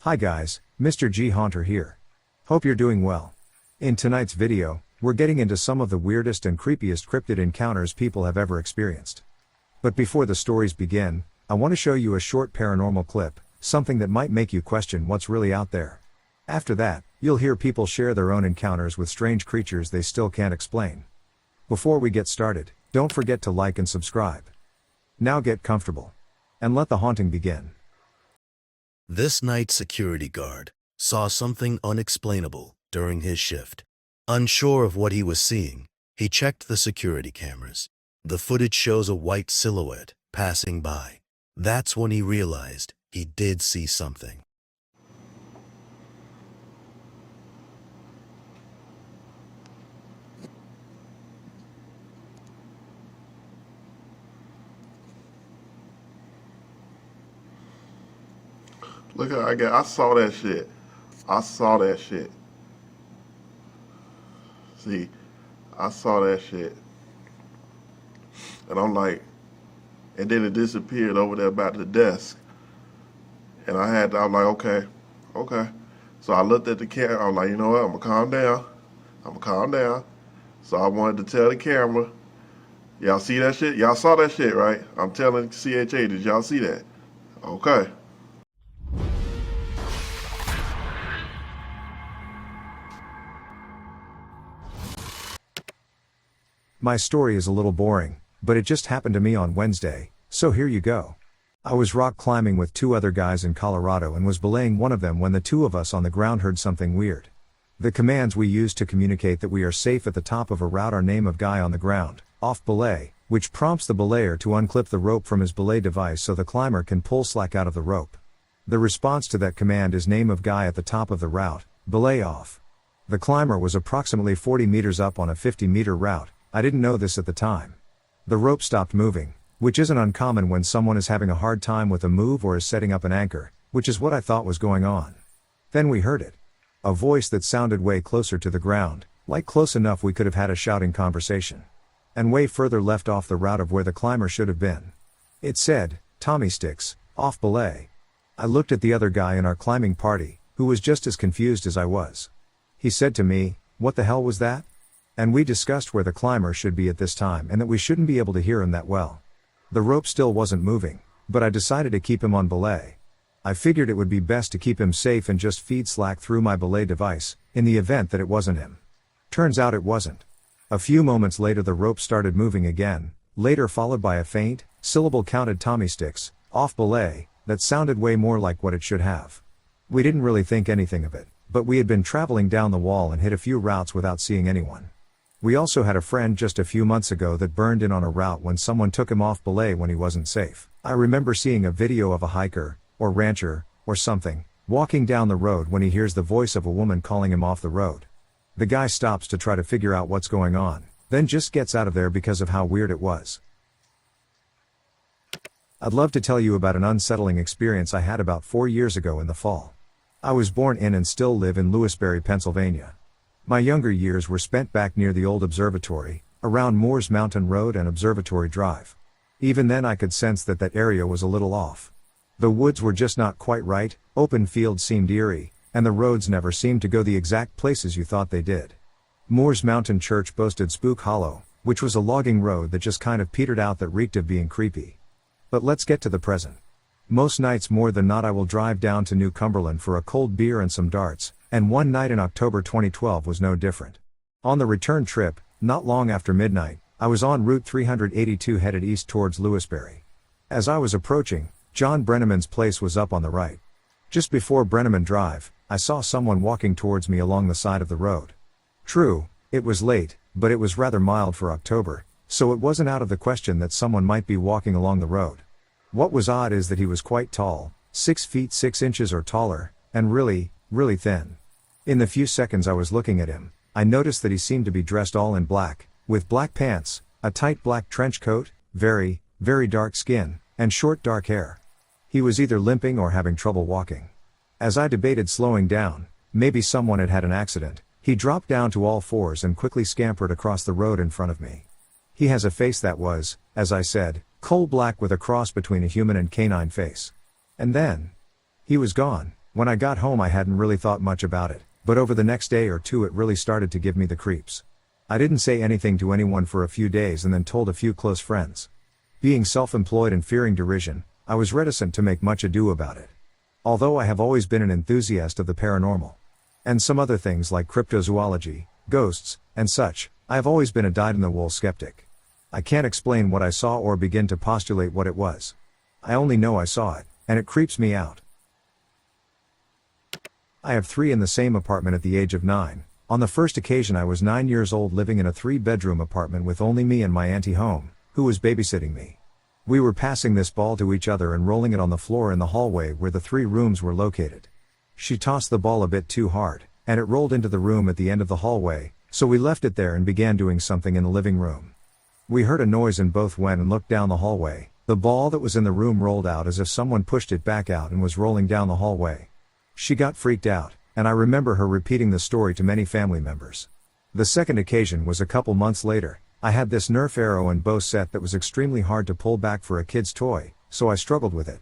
Hi guys, Mr. G Haunter here. Hope you're doing well. In tonight's video, we're getting into some of the weirdest and creepiest cryptid encounters people have ever experienced. But before the stories begin, I want to show you a short paranormal clip, something that might make you question what's really out there. After that, you'll hear people share their own encounters with strange creatures they still can't explain. Before we get started, don't forget to like and subscribe. Now get comfortable. And let the haunting begin. This night's security guard saw something unexplainable during his shift. Unsure of what he was seeing, he checked the security cameras. The footage shows a white silhouette passing by. That's when he realized he did see something. Look at I saw that shit. I saw that shit. See, I saw that shit. And I'm like, and then it disappeared over there by the desk. And I'm like, okay. So I looked at the camera. I'm like, you know what? I'm gonna calm down. So I wanted to tell the camera, y'all see that shit? Y'all saw that shit, right? I'm telling CHA, did y'all see that? Okay. My story is a little boring, but it just happened to me on Wednesday, so here you go. I was rock climbing with two other guys in Colorado and was belaying one of them when the two of us on the ground heard something weird. The commands we use to communicate that we are safe at the top of a route are name of guy on the ground, off belay, which prompts the belayer to unclip the rope from his belay device so the climber can pull slack out of the rope. The response to that command is name of guy at the top of the route, belay off. The climber was approximately 40 meters up on a 50-meter route. I didn't know this at the time. The rope stopped moving, which isn't uncommon when someone is having a hard time with a move or is setting up an anchor, which is what I thought was going on. Then we heard it. A voice that sounded way closer to the ground, like close enough we could have had a shouting conversation. And way further left off the route of where the climber should have been. It said, Tommy sticks, off belay. I looked at the other guy in our climbing party, who was just as confused as I was. He said to me, what the hell was that? And we discussed where the climber should be at this time and that we shouldn't be able to hear him that well. The rope still wasn't moving, but I decided to keep him on belay. I figured it would be best to keep him safe and just feed slack through my belay device, in the event that it wasn't him. Turns out it wasn't. A few moments later the rope started moving again, later followed by a faint, syllable counted Tommy sticks, off belay, that sounded way more like what it should have. We didn't really think anything of it, but we had been traveling down the wall and hit a few routes without seeing anyone. We also had a friend just a few months ago that burned in on a route when someone took him off belay when he wasn't safe. I remember seeing a video of a hiker, or rancher, or something, walking down the road when he hears the voice of a woman calling him off the road. The guy stops to try to figure out what's going on, then just gets out of there because of how weird it was. I'd love to tell you about an unsettling experience I had about 4 years ago in the fall. I was born in and still live in Lewisberry, Pennsylvania. My younger years were spent back near the old observatory, around Moores Mountain Road and Observatory Drive. Even then I could sense that area was a little off. The woods were just not quite right, open fields seemed eerie, and the roads never seemed to go the exact places you thought they did. Moores Mountain Church boasted Spook Hollow, which was a logging road that just kind of petered out that reeked of being creepy. But let's get to the present. Most nights more than not I will drive down to New Cumberland for a cold beer and some darts, and one night in October 2012 was no different. On the return trip, not long after midnight, I was on Route 382 headed east towards Lewisberry. As I was approaching, John Brenneman's place was up on the right. Just before Brenneman Drive, I saw someone walking towards me along the side of the road. True, it was late, but it was rather mild for October, so it wasn't out of the question that someone might be walking along the road. What was odd is that he was quite tall, 6 feet 6 inches or taller, and really thin. In the few seconds I was looking at him, I noticed that he seemed to be dressed all in black, with black pants, a tight black trench coat, very dark skin, and short dark hair. He was either limping or having trouble walking. As I debated slowing down, maybe someone had had an accident, he dropped down to all fours and quickly scampered across the road in front of me. He has a face that was, as I said, coal black with a cross between a human and canine face. And then, he was gone. When I got home I hadn't really thought much about it, but over the next day or two it really started to give me the creeps. I didn't say anything to anyone for a few days and then told a few close friends. Being self-employed and fearing derision, I was reticent to make much ado about it. Although I have always been an enthusiast of the paranormal and some other things like cryptozoology, ghosts, and such, I have always been a dyed-in-the-wool skeptic. I can't explain what I saw or begin to postulate what it was. I only know I saw it, and it creeps me out. I have 3 in the same apartment at the age of 9. On the first occasion I was 9 years old living in a 3-bedroom apartment with only me and my auntie home, who was babysitting me. We were passing this ball to each other and rolling it on the floor in the hallway where the 3 rooms were located. She tossed the ball a bit too hard, and it rolled into the room at the end of the hallway, so we left it there and began doing something in the living room. We heard a noise and both went and looked down the hallway. The ball that was in the room rolled out as if someone pushed it back out and was rolling down the hallway. She got freaked out, and I remember her repeating the story to many family members. The second occasion was a couple months later. I had this Nerf arrow and bow set that was extremely hard to pull back for a kid's toy, so I struggled with it.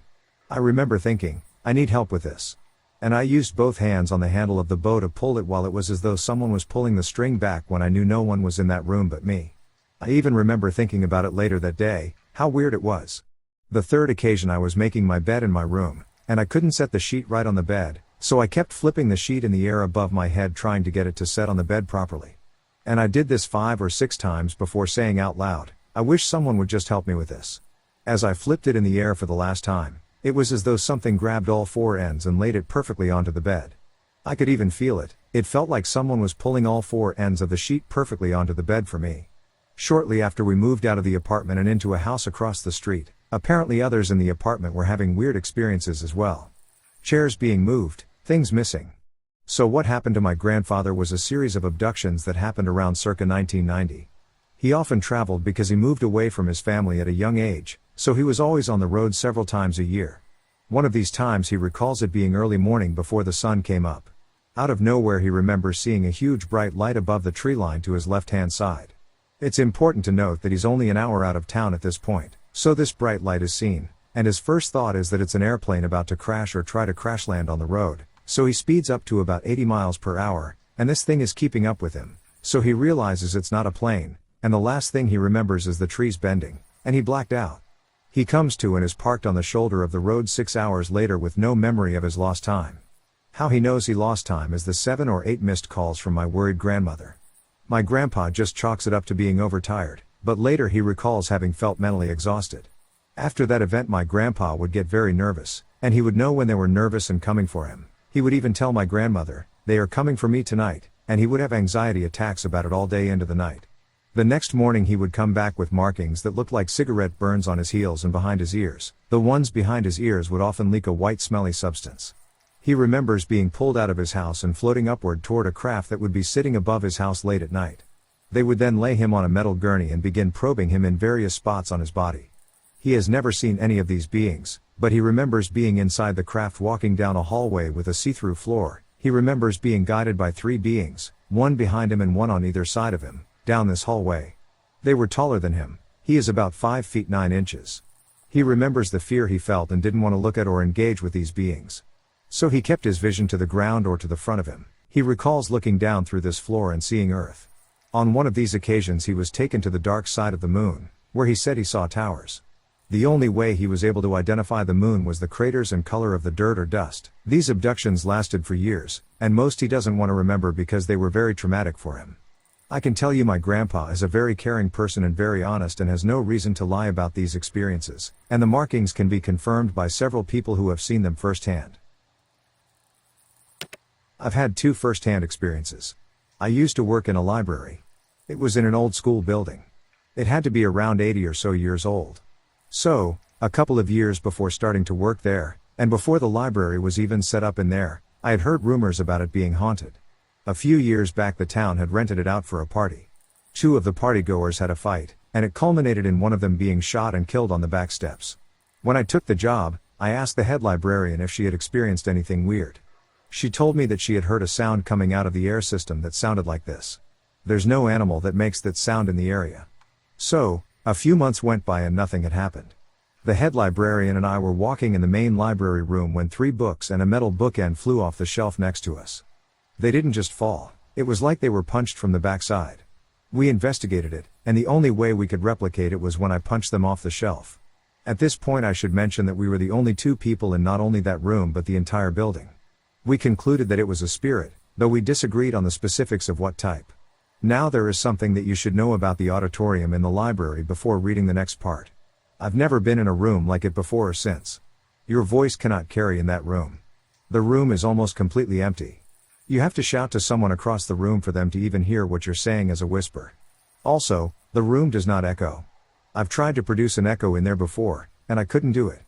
I remember thinking, I need help with this. And I used both hands on the handle of the bow to pull it while it was as though someone was pulling the string back when I knew no one was in that room but me. I even remember thinking about it later that day, how weird it was. The third occasion I was making my bed in my room, and I couldn't set the sheet right on the bed, so I kept flipping the sheet in the air above my head trying to get it to set on the bed properly. And I did this 5 or 6 times before saying out loud, I wish someone would just help me with this. As I flipped it in the air for the last time, it was as though something grabbed all 4 ends and laid it perfectly onto the bed. I could even feel it. It felt like someone was pulling all 4 ends of the sheet perfectly onto the bed for me. Shortly after we moved out of the apartment and into a house across the street, apparently others in the apartment were having weird experiences as well. Chairs being moved, things missing. So what happened to my grandfather was a series of abductions that happened around circa 1990. He often traveled because he moved away from his family at a young age, so he was always on the road several times a year. One of these times he recalls it being early morning before the sun came up. Out of nowhere he remembers seeing a huge bright light above the tree line to his left-hand side. It's important to note that he's only an hour out of town at this point, so this bright light is seen, and his first thought is that it's an airplane about to crash or try to crash land on the road, so he speeds up to about 80 miles per hour, and this thing is keeping up with him, so he realizes it's not a plane, and the last thing he remembers is the trees bending, and he blacked out. He comes to and is parked on the shoulder of the road 6 hours later with no memory of his lost time. How he knows he lost time is the 7 or 8 missed calls from my worried grandmother. My grandpa just chalks it up to being overtired, but later he recalls having felt mentally exhausted. After that event my grandpa would get very nervous, and he would know when they were nervous and coming for him. He would even tell my grandmother, "They are coming for me tonight," and he would have anxiety attacks about it all day into the night. The next morning he would come back with markings that looked like cigarette burns on his heels and behind his ears. The ones behind his ears would often leak a white smelly substance. He remembers being pulled out of his house and floating upward toward a craft that would be sitting above his house late at night. They would then lay him on a metal gurney and begin probing him in various spots on his body. He has never seen any of these beings, but he remembers being inside the craft walking down a hallway with a see-through floor. He remembers being guided by 3 beings, one behind him and one on either side of him, down this hallway. They were taller than him. He is about 5 feet 9 inches. He remembers the fear he felt and didn't want to look at or engage with these beings. So he kept his vision to the ground or to the front of him. He recalls looking down through this floor and seeing Earth. On one of these occasions he was taken to the dark side of the moon, where he said he saw towers. The only way he was able to identify the moon was the craters and color of the dirt or dust. These abductions lasted for years, and most he doesn't want to remember because they were very traumatic for him. I can tell you my grandpa is a very caring person and very honest and has no reason to lie about these experiences, and the markings can be confirmed by several people who have seen them firsthand. I've had 2 first-hand experiences. I used to work in a library. It was in an old school building. It had to be around 80 or so years old. So, a couple of years before starting to work there, and before the library was even set up in there, I had heard rumors about it being haunted. A few years back the town had rented it out for a party. 2 of the partygoers had a fight, and it culminated in one of them being shot and killed on the back steps. When I took the job, I asked the head librarian if she had experienced anything weird. She told me that she had heard a sound coming out of the air system that sounded like this. There's no animal that makes that sound in the area. So, a few months went by and nothing had happened. The head librarian and I were walking in the main library room when 3 books and a metal bookend flew off the shelf next to us. They didn't just fall, it was like they were punched from the backside. We investigated it, and the only way we could replicate it was when I punched them off the shelf. At this point I should mention that we were the only 2 people in not only that room but the entire building. We concluded that it was a spirit, though we disagreed on the specifics of what type. Now there is something that you should know about the auditorium in the library before reading the next part. I've never been in a room like it before or since. Your voice cannot carry in that room. The room is almost completely empty. You have to shout to someone across the room for them to even hear what you're saying as a whisper. Also, the room does not echo. I've tried to produce an echo in there before, and I couldn't do it.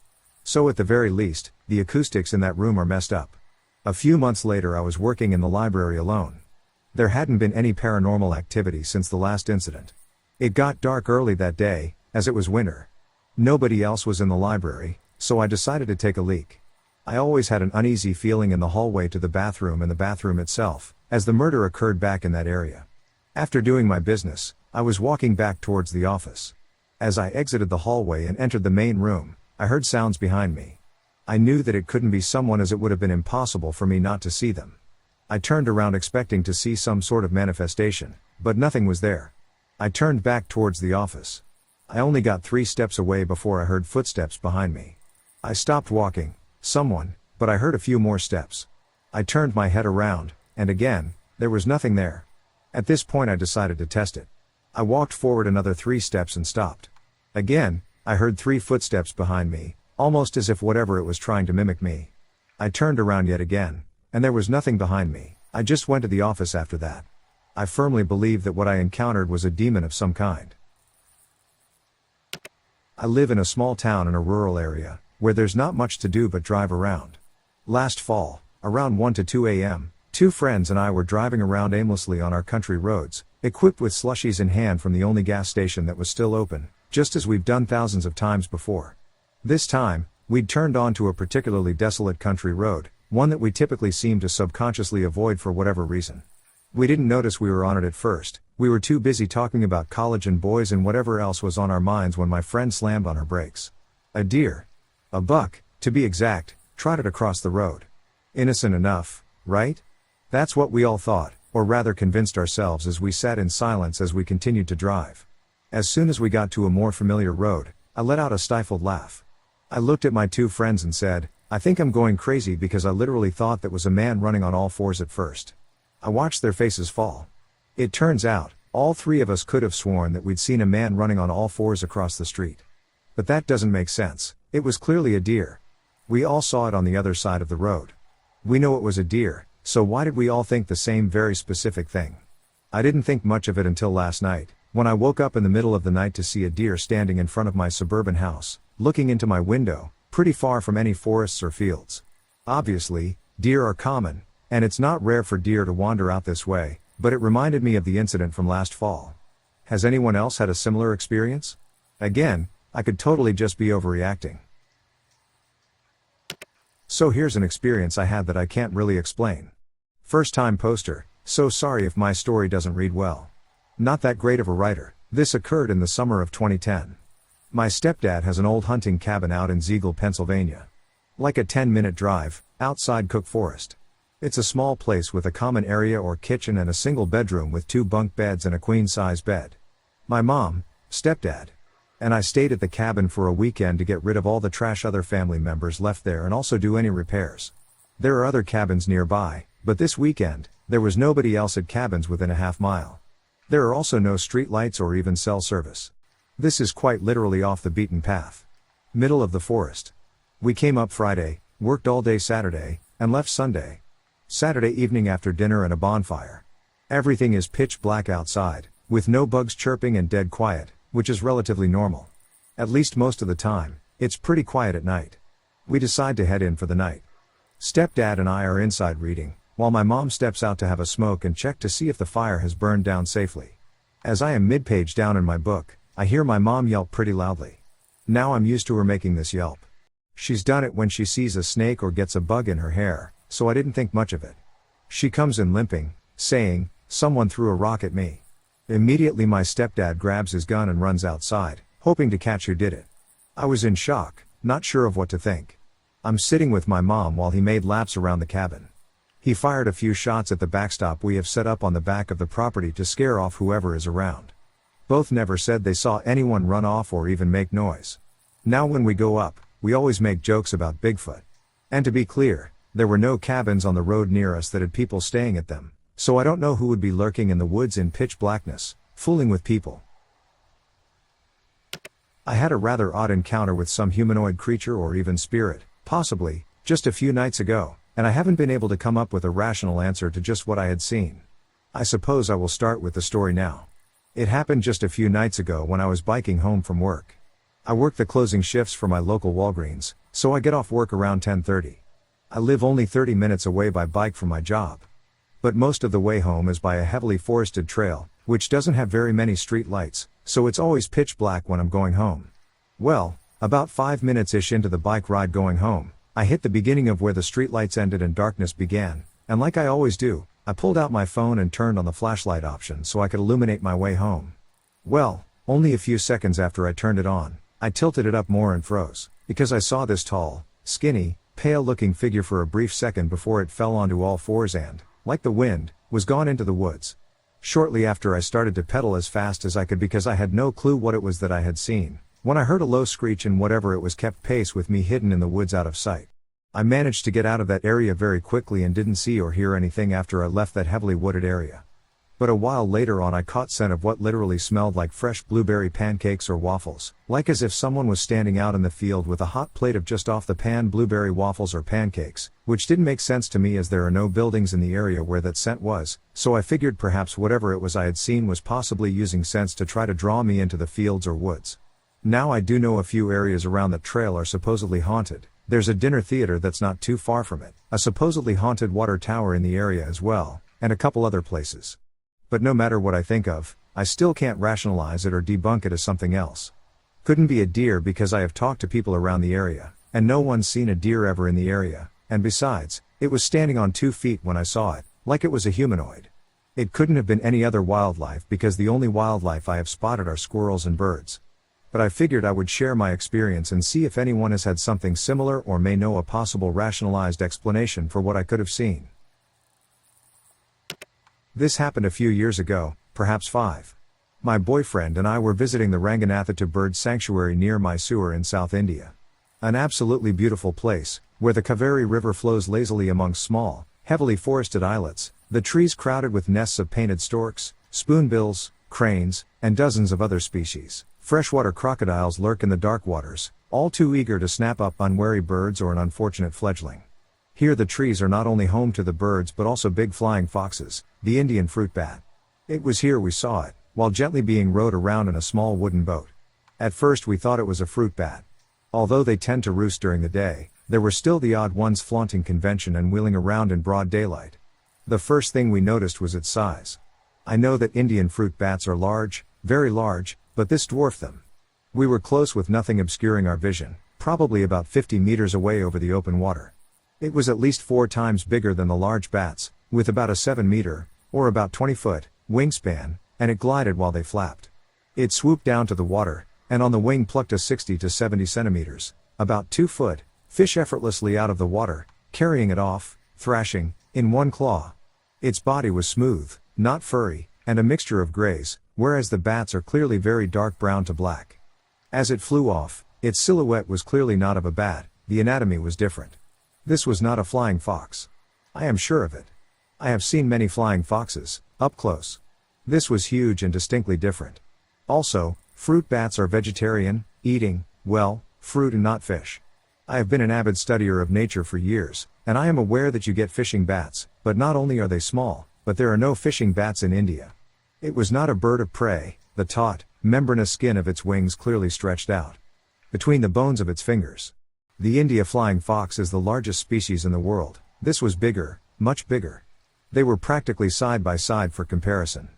So at the very least, the acoustics in that room are messed up. A few months later I was working in the library alone. There hadn't been any paranormal activity since the last incident. It got dark early that day, as it was winter. Nobody else was in the library, so I decided to take a leak. I always had an uneasy feeling in the hallway to the bathroom and the bathroom itself, as the murder occurred back in that area. After doing my business, I was walking back towards the office. As I exited the hallway and entered the main room, I heard sounds behind me. I knew that it couldn't be someone as it would have been impossible for me not to see them. I turned around expecting to see some sort of manifestation, but nothing was there. I turned back towards the office. I only got 3 steps away before I heard footsteps behind me. I stopped walking, but I heard a few more steps. I turned my head around, and again, there was nothing there. At this point I decided to test it. I walked forward another 3 steps and stopped. Again, I heard 3 footsteps behind me, almost as if whatever it was trying to mimic me. I turned around yet again, and there was nothing behind me. I just went to the office after that. I firmly believe that what I encountered was a demon of some kind. I live in a small town in a rural area, where there's not much to do but drive around. Last fall, around 1 to 2 a.m., 2 friends and I were driving around aimlessly on our country roads, equipped with slushies in hand from the only gas station that was still open, just as we've done thousands of times before. This time, we'd turned onto a particularly desolate country road, one that we typically seem to subconsciously avoid for whatever reason. We didn't notice we were on it at first, we were too busy talking about college and boys and whatever else was on our minds when my friend slammed on her brakes. A deer. A buck, to be exact, trotted across the road. Innocent enough, right? That's what we all thought, or rather convinced ourselves as we sat in silence as we continued to drive. As soon as we got to a more familiar road, I let out a stifled laugh. I looked at my 2 friends and said, I think I'm going crazy because I literally thought that was a man running on all 4s at first. I watched their faces fall. It turns out, all 3 of us could have sworn that we'd seen a man running on all 4s across the street. But that doesn't make sense, it was clearly a deer. We all saw it on the other side of the road. We know it was a deer, so why did we all think the same very specific thing? I didn't think much of it until last night, when I woke up in the middle of the night to see a deer standing in front of my suburban house, looking into my window, pretty far from any forests or fields. Obviously, deer are common, and it's not rare for deer to wander out this way, but it reminded me of the incident from last fall. Has anyone else had a similar experience? Again, I could totally just be overreacting. So here's an experience I had that I can't really explain. First time poster, so sorry if my story doesn't read well. Not that great of a writer. This occurred in the summer of 2010. My stepdad has an old hunting cabin out in Ziegel, Pennsylvania. Like a 10-minute drive, outside Cook Forest. It's a small place with a common area or kitchen and a single bedroom with 2 bunk beds and a queen-size bed. My mom, stepdad, and I stayed at the cabin for a weekend to get rid of all the trash other family members left there and also do any repairs. There are other cabins nearby, but this weekend, there was nobody else at cabins within a half mile. There are also no street lights or even cell service. This is quite literally off the beaten path. Middle of the forest. We came up Friday, worked all day Saturday, and left Sunday. Saturday evening after dinner and a bonfire. Everything is pitch black outside, with no bugs chirping and dead quiet, which is relatively normal. At least most of the time, it's pretty quiet at night. We decide to head in for the night. Stepdad and I are inside reading, while my mom steps out to have a smoke and check to see if the fire has burned down safely. As I am mid-page down in my book, I hear my mom yelp pretty loudly. Now I'm used to her making this yelp. She's done it when she sees a snake or gets a bug in her hair, so I didn't think much of it. She comes in limping, saying, "Someone threw a rock at me." Immediately my stepdad grabs his gun and runs outside, hoping to catch who did it. I was in shock, not sure of what to think. I'm sitting with my mom while he made laps around the cabin. He fired a few shots at the backstop we have set up on the back of the property to scare off whoever is around. Both never said they saw anyone run off or even make noise. Now when we go up, we always make jokes about Bigfoot. And to be clear, there were no cabins on the road near us that had people staying at them, so I don't know who would be lurking in the woods in pitch blackness, fooling with people. I had a rather odd encounter with some humanoid creature or even spirit, possibly, just a few nights ago, and I haven't been able to come up with a rational answer to just what I had seen. I suppose I will start with the story now. It happened just a few nights ago when I was biking home from work. I work the closing shifts for my local Walgreens, so I get off work around 10:30. I live only 30 minutes away by bike from my job. But most of the way home is by a heavily forested trail, which doesn't have very many street lights, so it's always pitch black when I'm going home. Well, about 5 minutes-ish into the bike ride going home, I hit the beginning of where the streetlights ended and darkness began, and like I always do, I pulled out my phone and turned on the flashlight option so I could illuminate my way home. Well, only a few seconds after I turned it on, I tilted it up more and froze, because I saw this tall, skinny, pale-looking figure for a brief second before it fell onto all fours and, like the wind, was gone into the woods. Shortly after I started to pedal as fast as I could because I had no clue what it was that I had seen, when I heard a low screech and whatever it was kept pace with me hidden in the woods out of sight. I managed to get out of that area very quickly and didn't see or hear anything after I left that heavily wooded area. But a while later on I caught scent of what literally smelled like fresh blueberry pancakes or waffles, like as if someone was standing out in the field with a hot plate of just off the pan blueberry waffles or pancakes, which didn't make sense to me as there are no buildings in the area where that scent was, so I figured perhaps whatever it was I had seen was possibly using scents to try to draw me into the fields or woods. Now I do know a few areas around that trail are supposedly haunted. There's a dinner theater that's not too far from it, a supposedly haunted water tower in the area as well, and a couple other places. But no matter what I think of, I still can't rationalize it or debunk it as something else. Couldn't be a deer because I have talked to people around the area, and no one's seen a deer ever in the area, and besides, it was standing on 2 feet when I saw it, like it was a humanoid. It couldn't have been any other wildlife because the only wildlife I have spotted are squirrels and birds. But I figured I would share my experience and see if anyone has had something similar or may know a possible rationalized explanation for what I could have seen. This happened a few years ago, perhaps 5. My boyfriend and I were visiting the Ranganathitu Bird Sanctuary near Mysore in South India. An absolutely beautiful place, where the Kaveri River flows lazily amongst small, heavily forested islets, the trees crowded with nests of painted storks, spoonbills, cranes, and dozens of other species. Freshwater crocodiles lurk in the dark waters, all too eager to snap up unwary birds or an unfortunate fledgling. Here the trees are not only home to the birds but also big flying foxes, the Indian fruit bat. It was here we saw it, while gently being rowed around in a small wooden boat. At first we thought it was a fruit bat. Although they tend to roost during the day, there were still the odd ones flaunting convention and wheeling around in broad daylight. The first thing we noticed was its size. I know that Indian fruit bats are large, very large, but this dwarfed them. We were close with nothing obscuring our vision, probably about 50 meters away over the open water. It was at least 4 times bigger than the large bats, with about a 7-meter, or about 20-foot, wingspan, and it glided while they flapped. It swooped down to the water, and on the wing plucked a 60 to 70 centimeters, about 2-foot, fish effortlessly out of the water, carrying it off, thrashing, in one claw. Its body was smooth, not furry, and a mixture of grays, whereas the bats are clearly very dark brown to black. As it flew off, its silhouette was clearly not of a bat, the anatomy was different. This was not a flying fox. I am sure of it. I have seen many flying foxes, up close. This was huge and distinctly different. Also, fruit bats are vegetarian, eating, well, fruit and not fish. I have been an avid studier of nature for years, and I am aware that you get fishing bats, but not only are they small, but there are no fishing bats in India. It was not a bird of prey, the taut, membranous skin of its wings clearly stretched out between the bones of its fingers. The India flying fox is the largest species in the world. This was bigger, much bigger. They were practically side by side for comparison.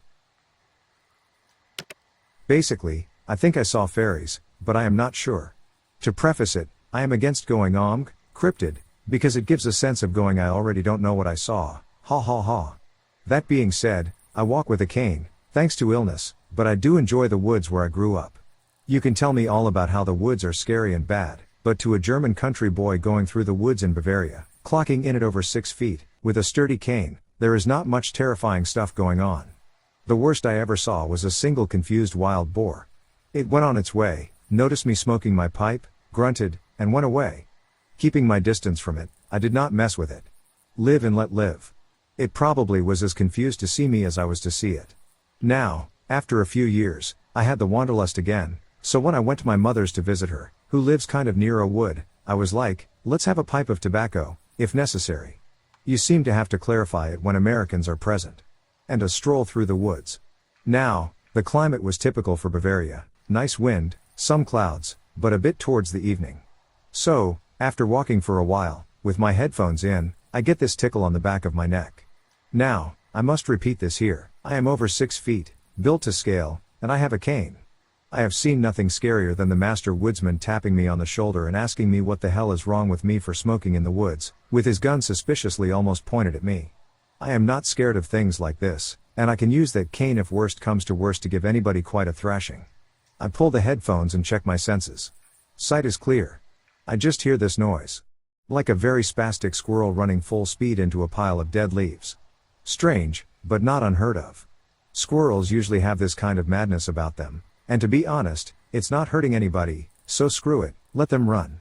Basically, I think I saw fairies, but I am not sure. To preface it, I am against going cryptid, because it gives a sense of going I already don't know what I saw, ha ha ha. That being said, I walk with a cane, thanks to illness, but I do enjoy the woods where I grew up. You can tell me all about how the woods are scary and bad, but to a German country boy going through the woods in Bavaria, clocking in at over 6 feet, with a sturdy cane, there is not much terrifying stuff going on. The worst I ever saw was a single confused wild boar. It went on its way, noticed me smoking my pipe, grunted, and went away. Keeping my distance from it, I did not mess with it. Live and let live. It probably was as confused to see me as I was to see it. Now, after a few years, I had the wanderlust again, so when I went to my mother's to visit her, who lives kind of near a wood, I was like, let's have a pipe of tobacco, if necessary. You seem to have to clarify it when Americans are present. And a stroll through the woods. Now, the climate was typical for Bavaria, nice wind, some clouds, but a bit towards the evening. So, after walking for a while, with my headphones in, I get this tickle on the back of my neck. Now, I must repeat this here, I am over 6 feet, built to scale, and I have a cane. I have seen nothing scarier than the master woodsman tapping me on the shoulder and asking me what the hell is wrong with me for smoking in the woods, with his gun suspiciously almost pointed at me. I am not scared of things like this, and I can use that cane if worst comes to worst to give anybody quite a thrashing. I pull the headphones and check my senses. Sight is clear. I just hear this noise. Like a very spastic squirrel running full speed into a pile of dead leaves. Strange, but not unheard of. Squirrels usually have this kind of madness about them, and to be honest, it's not hurting anybody, so screw it, let them run.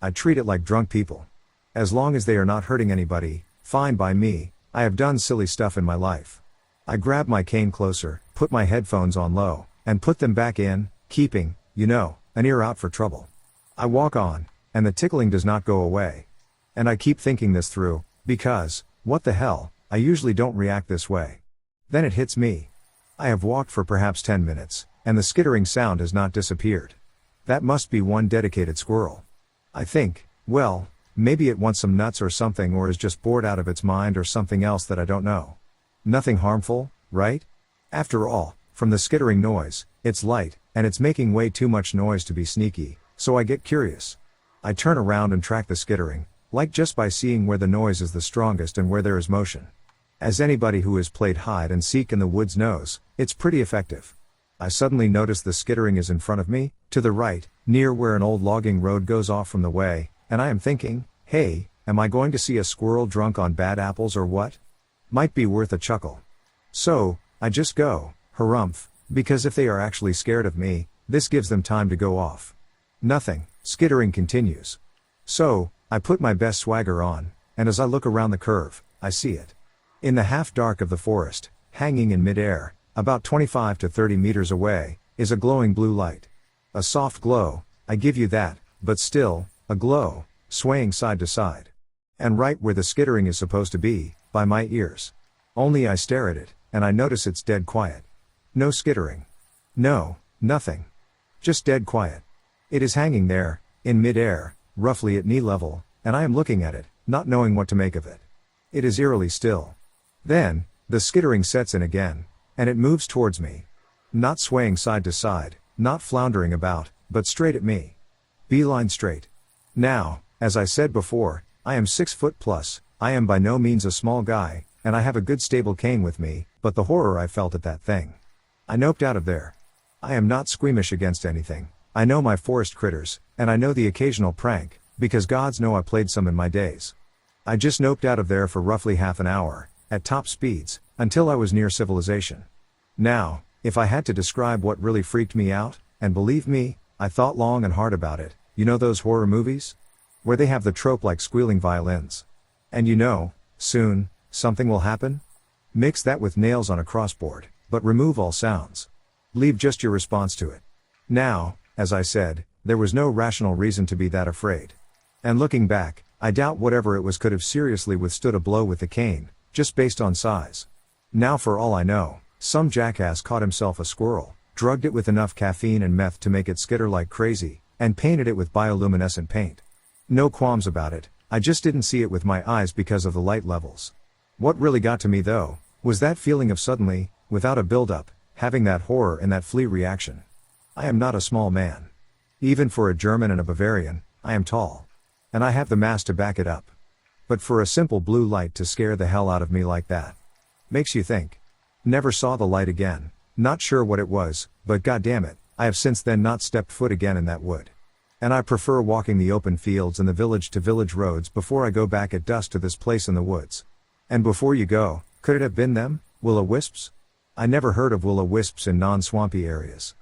I treat it like drunk people. As long as they are not hurting anybody, fine by me. I have done silly stuff in my life. I grab my cane closer, put my headphones on low, and put them back in, keeping, an ear out for trouble. I walk on, and the tickling does not go away. And I keep thinking this through, because, what the hell, I usually don't react this way. Then it hits me. I have walked for perhaps 10 minutes, and the skittering sound has not disappeared. That must be one dedicated squirrel. I think, well, maybe it wants some nuts or something, or is just bored out of its mind, or something else that I don't know. Nothing harmful, right? After all, from the skittering noise, it's light, and it's making way too much noise to be sneaky, so I get curious. I turn around and track the skittering, like just by seeing where the noise is the strongest and where there is motion. As anybody who has played hide and seek in the woods knows, it's pretty effective. I suddenly notice the skittering is in front of me, to the right, near where an old logging road goes off from the way, and I am thinking, hey, am I going to see a squirrel drunk on bad apples or what? Might be worth a chuckle. So, I just go, harumph, because if they are actually scared of me, this gives them time to go off. Nothing, skittering continues. So, I put my best swagger on, and as I look around the curve, I see it. In the half-dark of the forest, hanging in mid-air, about 25 to 30 meters away, is a glowing blue light. A soft glow, I give you that, but still, a glow, swaying side to side. And right where the skittering is supposed to be, by my ears. Only I stare at it, and I notice it's dead quiet. No skittering. No, nothing. Just dead quiet. It is hanging there, in mid-air, roughly at knee level, and I am looking at it, not knowing what to make of it. It is eerily still. Then, the skittering sets in again, and it moves towards me. Not swaying side to side, not floundering about, but straight at me. Beeline straight. Now, as I said before, I am 6 foot plus, I am by no means a small guy, and I have a good stable cane with me, but the horror I felt at that thing. I noped out of there. I am not squeamish against anything, I know my forest critters, and I know the occasional prank, because gods know I played some in my days. I just noped out of there for roughly half an hour, at top speeds, until I was near civilization. Now, if I had to describe what really freaked me out, and believe me, I thought long and hard about it, you know those horror movies? Where they have the trope like squealing violins. And soon, something will happen? Mix that with nails on a crossboard, but remove all sounds. Leave just your response to it. Now, as I said, there was no rational reason to be that afraid. And looking back, I doubt whatever it was could have seriously withstood a blow with the cane, just based on size. Now for all I know, some jackass caught himself a squirrel, drugged it with enough caffeine and meth to make it skitter like crazy, and painted it with bioluminescent paint. No qualms about it, I just didn't see it with my eyes because of the light levels. What really got to me though, was that feeling of suddenly, without a build-up, having that horror and that flee reaction. I am not a small man. Even for a German and a Bavarian, I am tall. And I have the mass to back it up. But for a simple blue light to scare the hell out of me like that. Makes you think. Never saw the light again, not sure what it was, but goddamn it, I have since then not stepped foot again in that wood. And I prefer walking the open fields and the village-to-village roads before I go back at dusk to this place in the woods. And before you go, could it have been them, will-o'-wisps? I never heard of will-o'-wisps in non-swampy areas.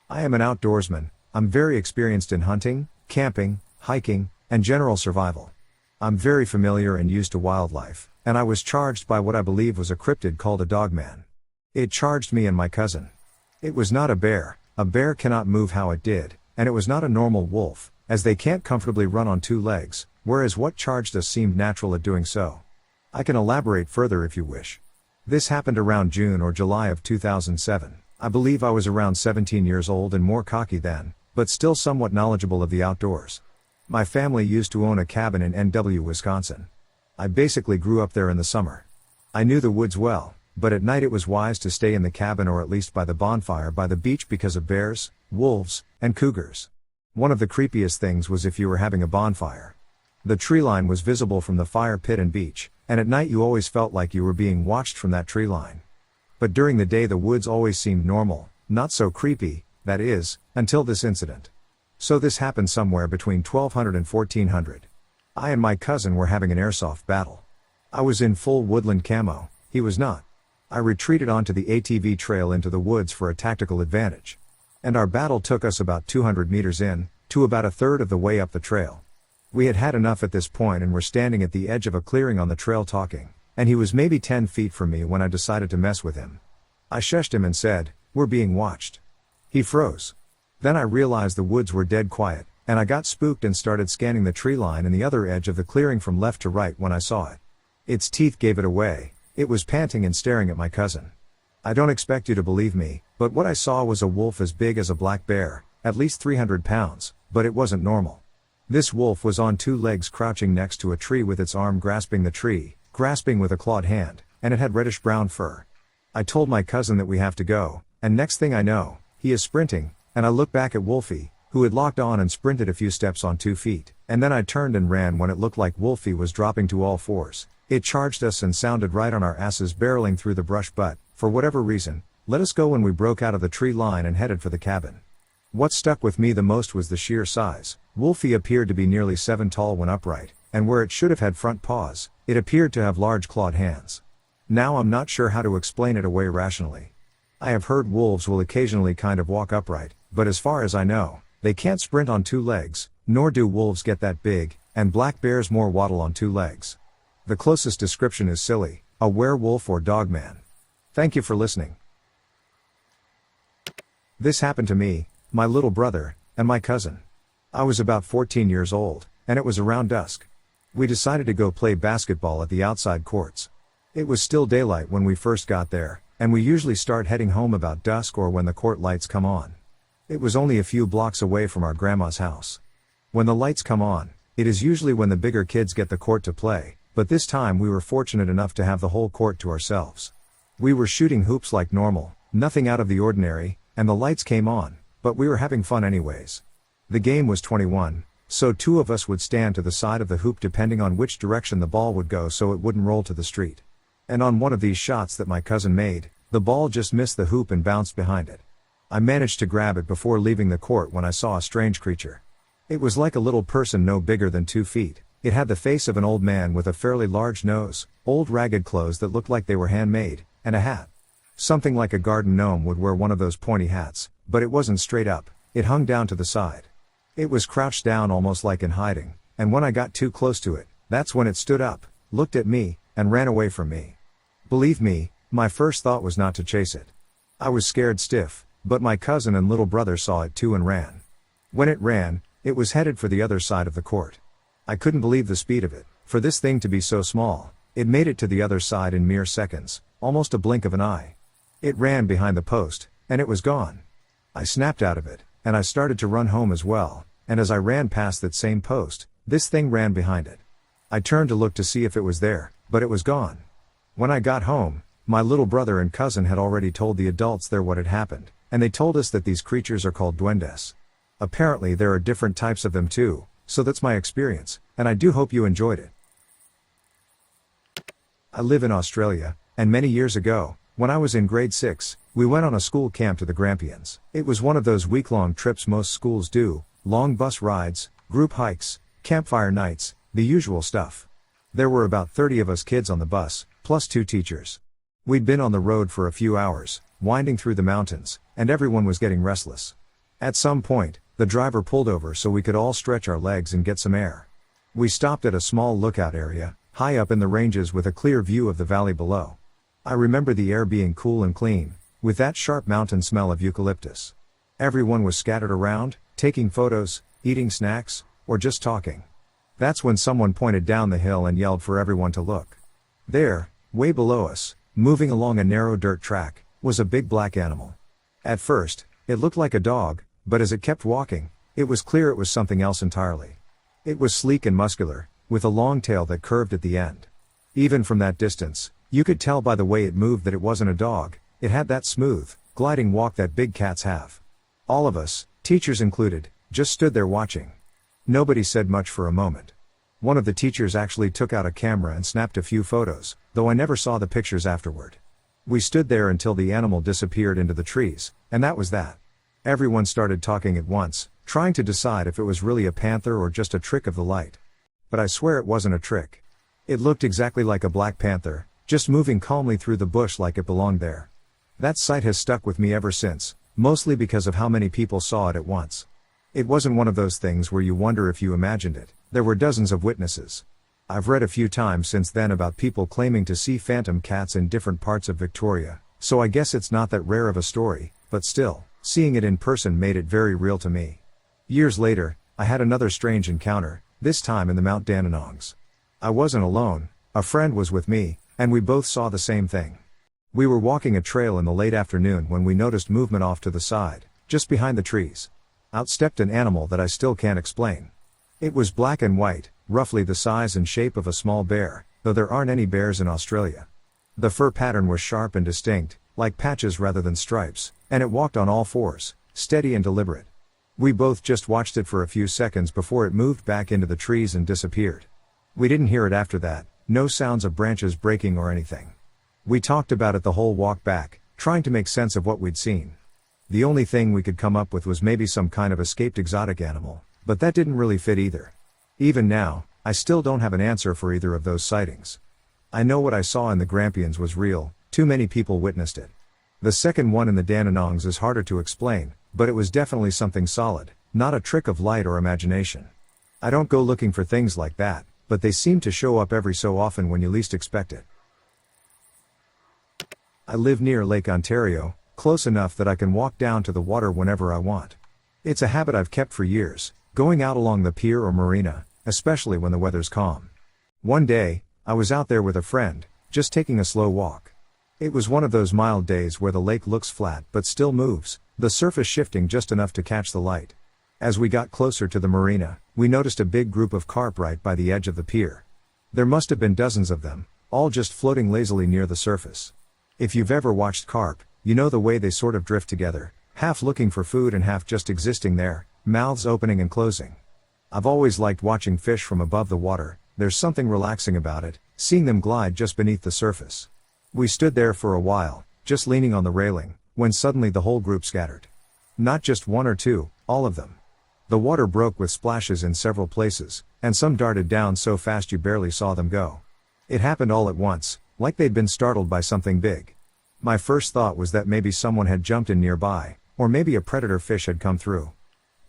I am an outdoorsman. I'm very experienced in hunting, camping, hiking, and general survival. I'm very familiar and used to wildlife, and I was charged by what I believe was a cryptid called a dogman. It charged me and my cousin. It was not a bear cannot move how it did, and it was not a normal wolf, as they can't comfortably run on two legs, whereas what charged us seemed natural at doing so. I can elaborate further if you wish. This happened around June or July of 2007. I believe I was around 17 years old and more cocky then, but still somewhat knowledgeable of the outdoors. My family used to own a cabin in NW, Wisconsin. I basically grew up there in the summer. I knew the woods well, but at night it was wise to stay in the cabin or at least by the bonfire by the beach because of bears, wolves, and cougars. One of the creepiest things was if you were having a bonfire. The tree line was visible from the fire pit and beach, and at night you always felt like you were being watched from that tree line. But during the day the woods always seemed normal, not so creepy, that is, until this incident. So this happened somewhere between 1200 and 1400. I and my cousin were having an airsoft battle. I was in full woodland camo, he was not. I retreated onto the ATV trail into the woods for a tactical advantage. And our battle took us about 200 meters in, to about a third of the way up the trail. We had had enough at this point and were standing at the edge of a clearing on the trail talking, and he was maybe 10 feet from me when I decided to mess with him. I shushed him and said, "We're being watched." He froze. Then I realized the woods were dead quiet, and I got spooked and started scanning the tree line and the other edge of the clearing from left to right when I saw it. Its teeth gave it away. It was panting and staring at my cousin. I don't expect you to believe me, but what I saw was a wolf as big as a black bear, at least 300 pounds, but it wasn't normal. This wolf was on two legs crouching next to a tree with its arm grasping the tree, grasping with a clawed hand, and it had reddish-brown fur. I told my cousin that we have to go, and next thing I know, he is sprinting, and I look back at Wolfie, who had locked on and sprinted a few steps on 2 feet, and then I turned and ran when it looked like Wolfie was dropping to all fours. It charged us and sounded right on our asses barreling through the brush but, for whatever reason, let us go when we broke out of the tree line and headed for the cabin. What stuck with me the most was the sheer size. Wolfie appeared to be nearly 7 tall when upright, and where it should have had front paws, it appeared to have large clawed hands. Now I'm not sure how to explain it away rationally. I have heard wolves will occasionally kind of walk upright, but as far as I know, they can't sprint on 2 legs, nor do wolves get that big, and black bears more waddle on 2 legs. The closest description is silly, a werewolf or dogman. Thank you for listening. This happened to me, my little brother, and my cousin. I was about 14 years old, and it was around dusk. We decided to go play basketball at the outside courts. It was still daylight when we first got there, and we usually start heading home about dusk or when the court lights come on. It was only a few blocks away from our grandma's house. When the lights come on, it is usually when the bigger kids get the court to play, but this time we were fortunate enough to have the whole court to ourselves. We were shooting hoops like normal, nothing out of the ordinary, and the lights came on, but we were having fun anyways. The game was 21, so 2 of us would stand to the side of the hoop depending on which direction the ball would go so it wouldn't roll to the street. And on one of these shots that my cousin made, the ball just missed the hoop and bounced behind it. I managed to grab it before leaving the court when I saw a strange creature. It was like a little person no bigger than 2 feet. It had the face of an old man with a fairly large nose, old ragged clothes that looked like they were handmade, and a hat. Something like a garden gnome would wear one of those pointy hats, but it wasn't straight up, it hung down to the side. It was crouched down almost like in hiding, and when I got too close to it, that's when it stood up, looked at me, and ran away from me. Believe me, my first thought was not to chase it. I was scared stiff, but my cousin and little brother saw it too and ran. When it ran, it was headed for the other side of the court. I couldn't believe the speed of it, for this thing to be so small. It made it to the other side in mere seconds, almost a blink of an eye. It ran behind the post, and it was gone. I snapped out of it, and I started to run home as well, and as I ran past that same post, this thing ran behind it. I turned to look to see if it was there, but it was gone. When I got home, my little brother and cousin had already told the adults there what had happened, and they told us that these creatures are called duendes. Apparently there are different types of them too, so that's my experience, and I do hope you enjoyed it. I live in Australia, and many years ago, When I was in grade 6, we went on a school camp to the Grampians. It was one of those week-long trips most schools do, long bus rides, group hikes, campfire nights, the usual stuff. There were about 30 of us kids on the bus, plus 2 teachers. We'd been on the road for a few hours, winding through the mountains, and everyone was getting restless. At some point, the driver pulled over so we could all stretch our legs and get some air. We stopped at a small lookout area, high up in the ranges with a clear view of the valley below. I remember the air being cool and clean, with that sharp mountain smell of eucalyptus. Everyone was scattered around, taking photos, eating snacks, or just talking. That's when someone pointed down the hill and yelled for everyone to look. There, way below us, moving along a narrow dirt track, was a big black animal. At first, it looked like a dog, but as it kept walking, it was clear it was something else entirely. It was sleek and muscular, with a long tail that curved at the end. Even from that distance, you could tell by the way it moved that it wasn't a dog. It had that smooth, gliding walk that big cats have. All of us, teachers included, just stood there watching. Nobody said much for a moment. One of the teachers actually took out a camera and snapped a few photos, though I never saw the pictures afterward. We stood there until the animal disappeared into the trees, and that was that. Everyone started talking at once, trying to decide if it was really a panther or just a trick of the light. But I swear it wasn't a trick. It looked exactly like a black panther, just moving calmly through the bush like it belonged there. That sight has stuck with me ever since, mostly because of how many people saw it at once. It wasn't one of those things where you wonder if you imagined it. There were dozens of witnesses. I've read a few times since then about people claiming to see phantom cats in different parts of Victoria, so I guess it's not that rare of a story, but still, seeing it in person made it very real to me. Years later, I had another strange encounter, this time in the Mount Dandenongs. I wasn't alone, a friend was with me, and we both saw the same thing. We were walking a trail in the late afternoon when we noticed movement off to the side, just behind the trees. Out stepped an animal that I still can't explain. It was black and white, roughly the size and shape of a small bear, though there aren't any bears in Australia. The fur pattern was sharp and distinct, like patches rather than stripes, and it walked on all fours, steady and deliberate. We both just watched it for a few seconds before it moved back into the trees and disappeared. We didn't hear it after that, no sounds of branches breaking or anything. We talked about it the whole walk back, trying to make sense of what we'd seen. The only thing we could come up with was maybe some kind of escaped exotic animal, but that didn't really fit either. Even now, I still don't have an answer for either of those sightings. I know what I saw in the Grampians was real, too many people witnessed it. The second one in the Dandenongs is harder to explain, but it was definitely something solid, not a trick of light or imagination. I don't go looking for things like that, but they seem to show up every so often when you least expect it. I live near Lake Ontario, close enough that I can walk down to the water whenever I want. It's a habit I've kept for years, going out along the pier or marina, especially when the weather's calm. One day, I was out there with a friend, just taking a slow walk. It was one of those mild days where the lake looks flat but still moves, the surface shifting just enough to catch the light. As we got closer to the marina, we noticed a big group of carp right by the edge of the pier. There must have been dozens of them, all just floating lazily near the surface. If you've ever watched carp, you know the way they sort of drift together, half looking for food and half just existing there, mouths opening and closing. I've always liked watching fish from above the water, there's something relaxing about it, seeing them glide just beneath the surface. We stood there for a while, just leaning on the railing, when suddenly the whole group scattered. Not just one or two, all of them. The water broke with splashes in several places, and some darted down so fast you barely saw them go. It happened all at once, like they'd been startled by something big. My first thought was that maybe someone had jumped in nearby, or maybe a predator fish had come through.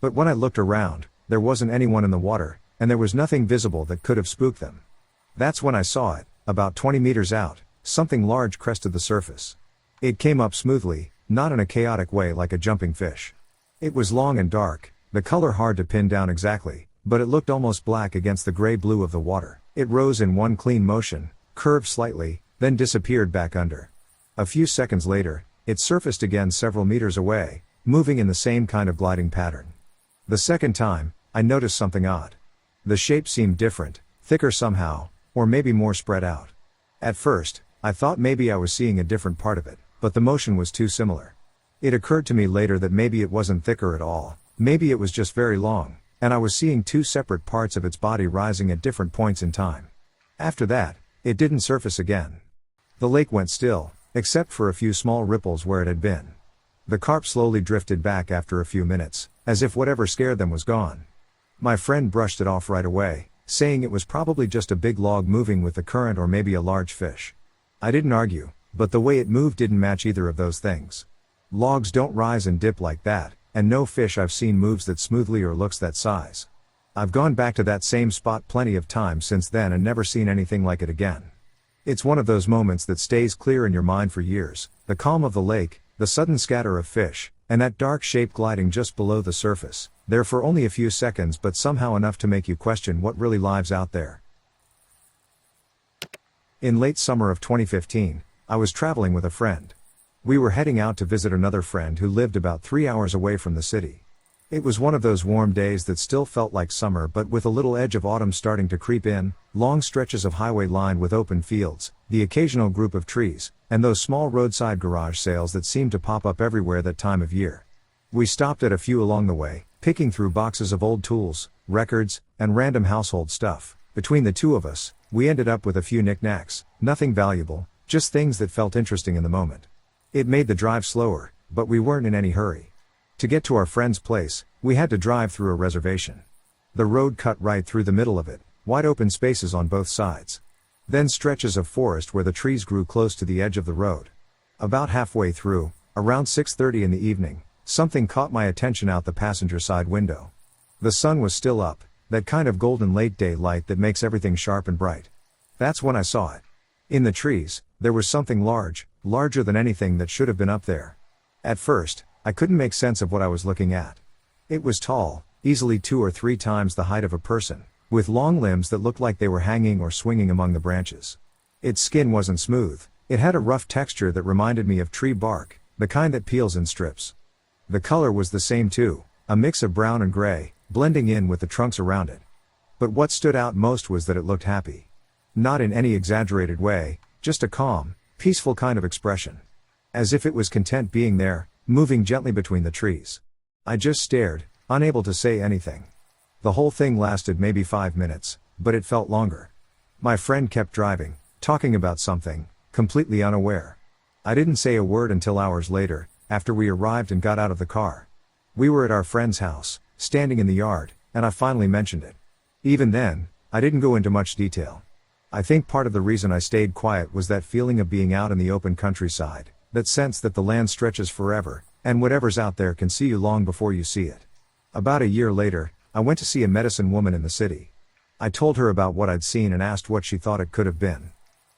But when I looked around, there wasn't anyone in the water, and there was nothing visible that could have spooked them. That's when I saw it, about 20 meters out, something large crested the surface. It came up smoothly, not in a chaotic way like a jumping fish. It was long and dark, the color hard to pin down exactly, but it looked almost black against the gray-blue of the water. It rose in one clean motion, curved slightly, then disappeared back under. A few seconds later, it surfaced again several meters away, moving in the same kind of gliding pattern. The second time, I noticed something odd. The shape seemed different, thicker somehow, or maybe more spread out. At first, I thought maybe I was seeing a different part of it, but the motion was too similar. It occurred to me later that maybe it wasn't thicker at all, maybe it was just very long, and I was seeing two separate parts of its body rising at different points in time. After that, it didn't surface again. The lake went still, except for a few small ripples where it had been. The carp slowly drifted back after a few minutes, as if whatever scared them was gone. My friend brushed it off right away, saying it was probably just a big log moving with the current or maybe a large fish. I didn't argue, but the way it moved didn't match either of those things. Logs don't rise and dip like that, and no fish I've seen moves that smoothly or looks that size. I've gone back to that same spot plenty of times since then and never seen anything like it again. It's one of those moments that stays clear in your mind for years, the calm of the lake, the sudden scatter of fish, and that dark shape gliding just below the surface, there for only a few seconds but somehow enough to make you question what really lives out there. In late summer of 2015, I was traveling with a friend. We were heading out to visit another friend who lived about 3 hours away from the city. It was one of those warm days that still felt like summer but with a little edge of autumn starting to creep in, long stretches of highway lined with open fields, the occasional group of trees, and those small roadside garage sales that seemed to pop up everywhere that time of year. We stopped at a few along the way, picking through boxes of old tools, records, and random household stuff. Between the two of us, we ended up with a few knickknacks, nothing valuable, just things that felt interesting in the moment. It made the drive slower, but we weren't in any hurry. To get to our friend's place, we had to drive through a reservation. The road cut right through the middle of it, wide open spaces on both sides. Then stretches of forest where the trees grew close to the edge of the road. About halfway through, around 6:30 in the evening, something caught my attention out the passenger side window. The sun was still up, that kind of golden late day light that makes everything sharp and bright. That's when I saw it. In the trees, there was something large, larger than anything that should have been up there. At first, I couldn't make sense of what I was looking at. It was tall, easily 2 or 3 times the height of a person, with long limbs that looked like they were hanging or swinging among the branches. Its skin wasn't smooth, it had a rough texture that reminded me of tree bark, the kind that peels in strips. The color was the same too, a mix of brown and gray, blending in with the trunks around it. But what stood out most was that it looked happy. Not in any exaggerated way, just a calm, peaceful kind of expression. As if it was content being there, moving gently between the trees. I just stared, unable to say anything. The whole thing lasted maybe 5 minutes, but it felt longer. My friend kept driving, talking about something, completely unaware. I didn't say a word until hours later, after we arrived and got out of the car. We were at our friend's house, standing in the yard, and I finally mentioned it. Even then, I didn't go into much detail. I think part of the reason I stayed quiet was that feeling of being out in the open countryside, that sense that the land stretches forever, and whatever's out there can see you long before you see it. About a year later, I went to see a medicine woman in the city. I told her about what I'd seen and asked what she thought it could have been.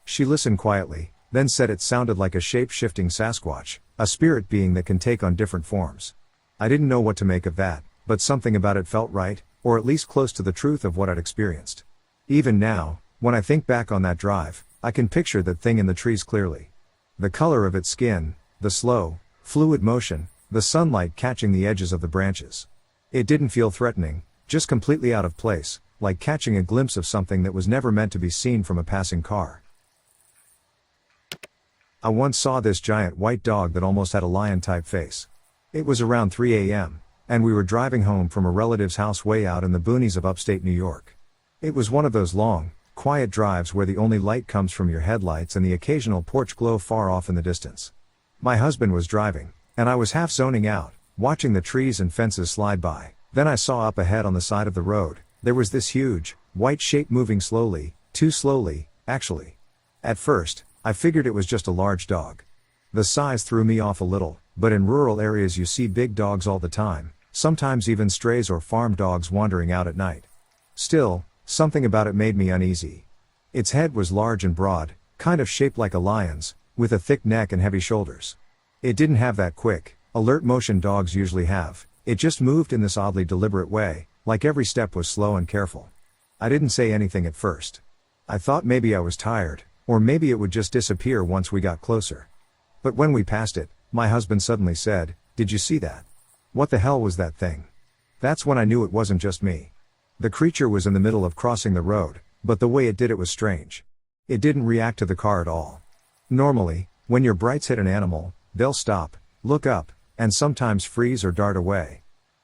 She listened quietly, then said it sounded like a shape-shifting Sasquatch, a spirit being that can take on different forms. I didn't know what to make of that, but something about it felt right, or at least close to the truth of what I'd experienced. Even now, when I think back on that drive, I can picture that thing in the trees clearly. The color of its skin, the slow, fluid motion, the sunlight catching the edges of the branches. It didn't feel threatening, just completely out of place, like catching a glimpse of something that was never meant to be seen from a passing car. I once saw this giant white dog that almost had a lion-type face. It was around 3 a.m., and we were driving home from a relative's house way out in the boonies of upstate New York. It was one of those long, quiet drives where the only light comes from your headlights and the occasional porch glow far off in the distance. My husband was driving, and I was half zoning out, watching the trees and fences slide by. Then I saw up ahead on the side of the road, there was this huge, white shape moving slowly, too slowly, actually. At first, I figured it was just a large dog. The size threw me off a little, but in rural areas you see big dogs all the time, sometimes even strays or farm dogs wandering out at night. Still, something about it made me uneasy. Its head was large and broad, kind of shaped like a lion's, with a thick neck and heavy shoulders. It didn't have that quick, alert motion dogs usually have, it just moved in this oddly deliberate way, like every step was slow and careful. I didn't say anything at first. I thought maybe I was tired, or maybe it would just disappear once we got closer. But when we passed it, my husband suddenly said, "Did you see that? What the hell was that thing?" That's when I knew it wasn't just me. The creature was in the middle of crossing the road, but the way it did it was strange. It didn't react to the car at all. Normally, when your brights hit an animal, they'll stop, look up, and sometimes freeze or dart away.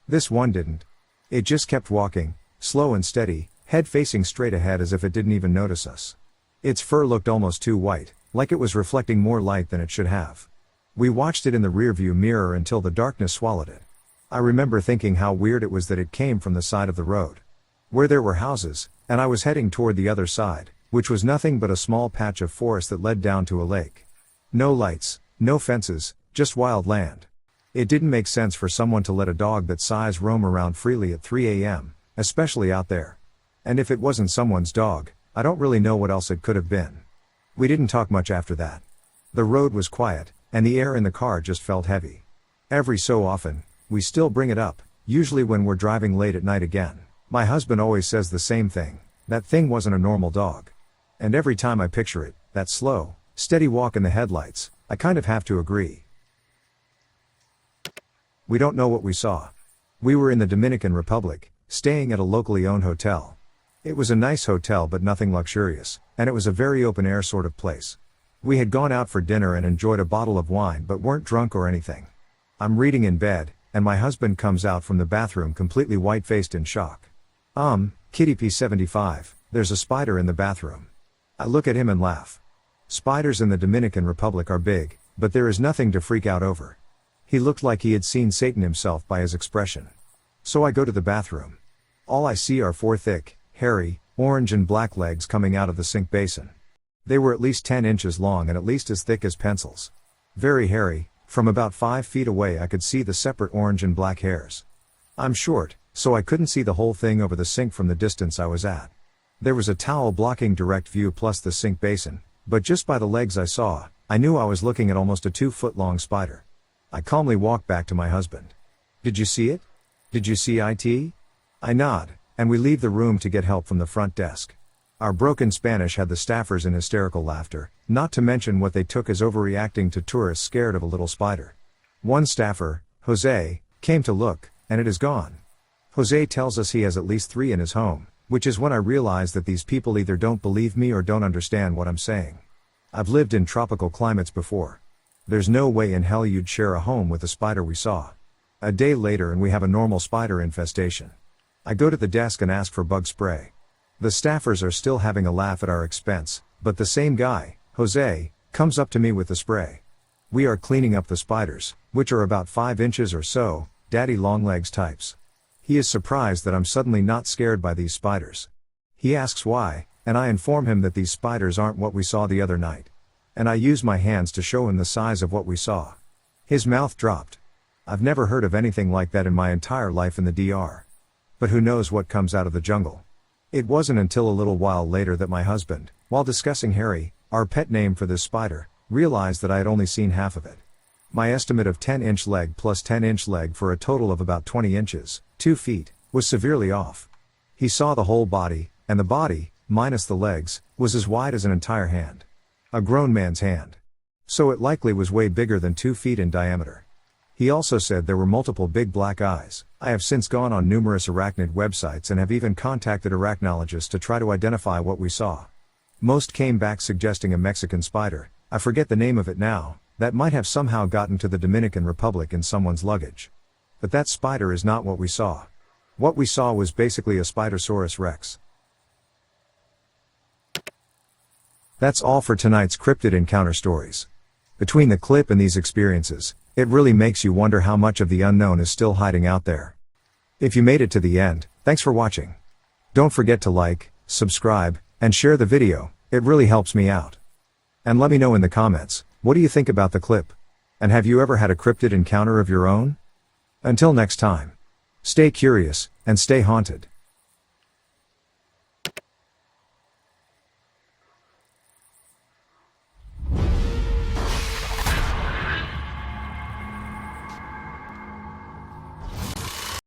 This one didn't. It just kept walking, slow and steady, head facing straight ahead as if it didn't even notice us. Its fur looked almost too white, like it was reflecting more light than it should have. We watched it in the rearview mirror until the darkness swallowed it. I remember thinking how weird it was that it came from the side of the road, where there were houses, and I was heading toward the other side, which was nothing but a small patch of forest that led down to a lake. No lights, no fences, just wild land. It didn't make sense for someone to let a dog that size roam around freely at 3 a.m., especially out there. And if it wasn't someone's dog, I don't really know what else it could have been. We didn't talk much after that. The road was quiet, and the air in the car just felt heavy. Every so often, we still bring it up, usually when we're driving late at night again. My husband always says the same thing, that thing wasn't a normal dog. And every time I picture it, that slow, steady walk in the headlights, I kind of have to agree. We don't know what we saw. We were in the Dominican Republic, staying at a locally owned hotel. It was a nice hotel but nothing luxurious, and it was a very open air sort of place. We had gone out for dinner and enjoyed a bottle of wine but weren't drunk or anything. I'm reading in bed, and my husband comes out from the bathroom completely white-faced in shock. Kitty P75, there's a spider in the bathroom. I look at him and laugh. Spiders in the Dominican Republic are big, but there is nothing to freak out over. He looked like he had seen Satan himself by his expression. So I go to the bathroom. All I see are 4 thick, hairy, orange and black legs coming out of the sink basin. They were at least 10 inches long and at least as thick as pencils. Very hairy. From about 5 feet away I could see the separate orange and black hairs. I'm short, so I couldn't see the whole thing over the sink from the distance I was at. There was a towel blocking direct view plus the sink basin, but just by the legs I saw, I knew I was looking at almost a 2-foot-long spider. I calmly walked back to my husband. Did you see it? Did you see it? I nod, and we leave the room to get help from the front desk. Our broken Spanish had the staffers in hysterical laughter, not to mention what they took as overreacting to tourists scared of a little spider. One staffer, Jose, came to look, and it is gone. Jose tells us he has at least 3 in his home, which is when I realize that these people either don't believe me or don't understand what I'm saying. I've lived in tropical climates before. There's no way in hell you'd share a home with the spider we saw. A day later and we have a normal spider infestation. I go to the desk and ask for bug spray. The staffers are still having a laugh at our expense, but the same guy, Jose, comes up to me with the spray. We are cleaning up the spiders, which are about 5 inches or so, daddy longlegs types. He is surprised that I'm suddenly not scared by these spiders. He asks why, and I inform him that these spiders aren't what we saw the other night. And I use my hands to show him the size of what we saw. His mouth dropped. I've never heard of anything like that in my entire life in the DR. But who knows what comes out of the jungle. It wasn't until a little while later that my husband, while discussing Harry, our pet name for this spider, realized that I had only seen half of it. My estimate of 10-inch leg plus 10-inch leg for a total of about 20 inches, 2 feet, was severely off. He saw the whole body, and the body, minus the legs, was as wide as an entire hand. A grown man's hand. So it likely was way bigger than 2 feet in diameter. He also said there were multiple big black eyes. I have since gone on numerous arachnid websites and have even contacted arachnologists to try to identify what we saw. Most came back suggesting a Mexican spider, I forget the name of it now, that might have somehow gotten to the Dominican Republic in someone's luggage. But that spider is not what we saw. What we saw was basically a Spidersaurus rex. That's all for tonight's cryptid encounter stories. Between the clip and these experiences, it really makes you wonder how much of the unknown is still hiding out there. If you made it to the end, thanks for watching. Don't forget to like, subscribe, and share the video, it really helps me out. And let me know in the comments, what do you think about the clip? And have you ever had a cryptid encounter of your own? Until next time. Stay curious, and stay haunted.